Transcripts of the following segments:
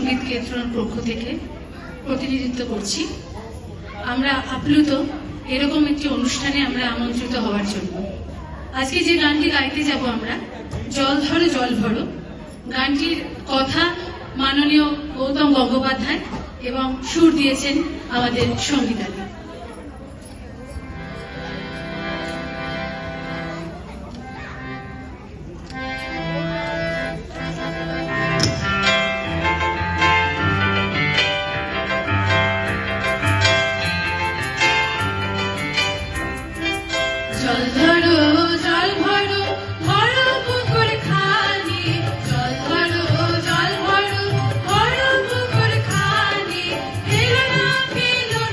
সঙ্গীত কেন্দ্রের পক্ষ থেকে প্রতিনিধিত্ব করছি। আমরা আপ্লুত এরকম একটি অনুষ্ঠানে আমরা আমন্ত্রিত হওয়ার জন্য। আজকে যে গানটি গাইতে যাব আমরা, জল ধরো জল ভরো, গানটির কথা মাননীয় গৌতম গঙ্গোপাধ্যায় এবং সুর দিয়েছেন আমাদের সঙ্গীতালী। জল ধরো জল ভরো, ভরো পুকুর খালি, জল ধরো জল ভরো, ভরো পুকুর খালি, ফেলো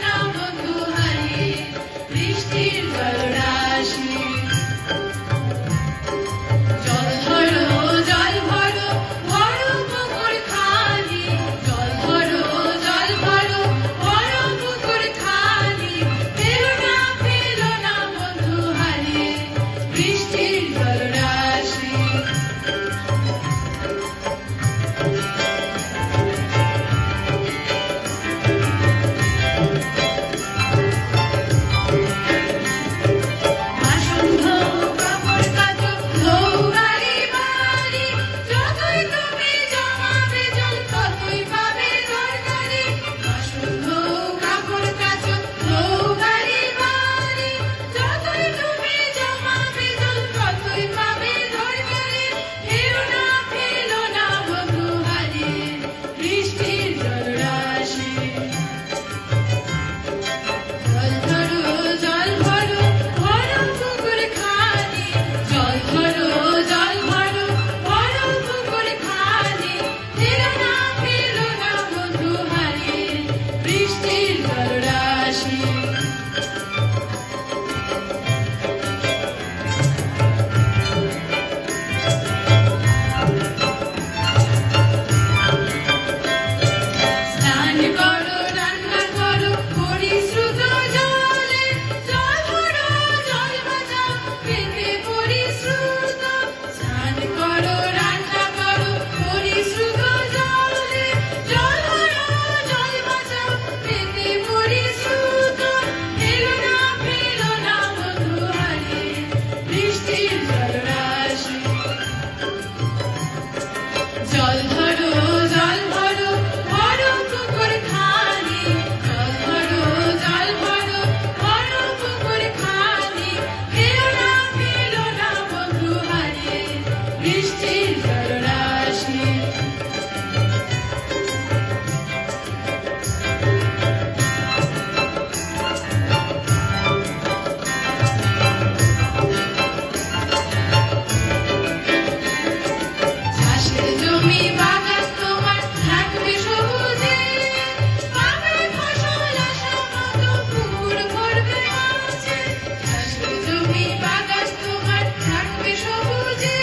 না বন্ধু হারিয়ে বৃষ্টির জলরাশি। জল ধরো জল ভরো, ভরো পুকুর খালি, জল ধরো জল ভরো, ভরো পুকুর খালি, ফেলো না বন্ধু হারিয়ে বৃষ্টির জলরাশি। বাসন্ধ কাপড় কাচো, নৌবাড়ি বাড়ি, যতই তুমি জমাবে জল ততই পাবে দরকারি। বাসন্ধ কাপড় কাচো, নৌবাড়ি বাড়ি, যতই তুমি জমাবে জল ততই পাবে দরকারি। ফেলো না বন্ধু হারিয়ে বৃষ্টির জলরাশি। জল ধরো জল ভরো, ভরো পুকুর খালি, জল ধরো জল ভরো, ভরো পুকুর খালি, ফেলো না বন্ধু হারিয়ে বৃষ্টির জলরাশি। স্নান করো রান্না করো পরিশ্রুত জলে, জল ভরো জল বাঁচাও পেতে পরিশ্রুত। স্নান করো রান্না করো পরিশ্রুত জলে, জল ভরো জল বাঁচাও পেতে পরিশ্রুত। ফেলো না বন্ধু হারিয়ে বৃষ্টির জলরাশি। জল ধরো জল ভরো, ভরো পুকুর খালি, জল ধরো জল ভরো, ভরো পুকুর খালি, ফেলো না বন্ধু হারিয়ে বৃষ্টির জলরাশি। চাষের জমি বাগান তোমার থাকবে সবুজে, পাবে ফসল আসা মতো পুকুর ভরবে মাছে। চাষের জমি বাগান তোমার থাকবে সবুজে,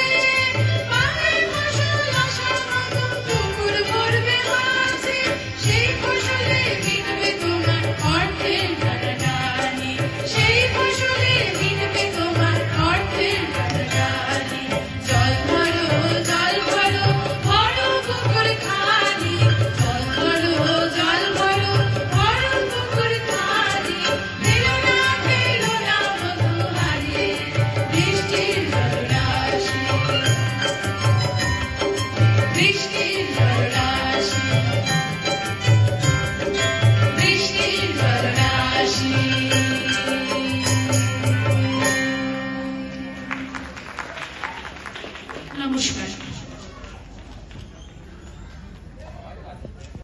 পাবে ফসল আসা মতো পুকুর ভরবে মাছে। সেই ফসলে মিটবে তোমার অর্থের টানাটানি, সেই ফসলে মিটবে তোমার অর্থের টানাটানি। জল ধরো জল ভরো, ভরো পুকুর খালি, জল ধরো জল ভরো, ভরো পুকুর খালি, ফেলো না বন্ধু হারিয়ে বৃষ্টির জলরাশি। বৃষ্টির জলরাশি, বৃষ্টির জলরাশি। নমস্কার।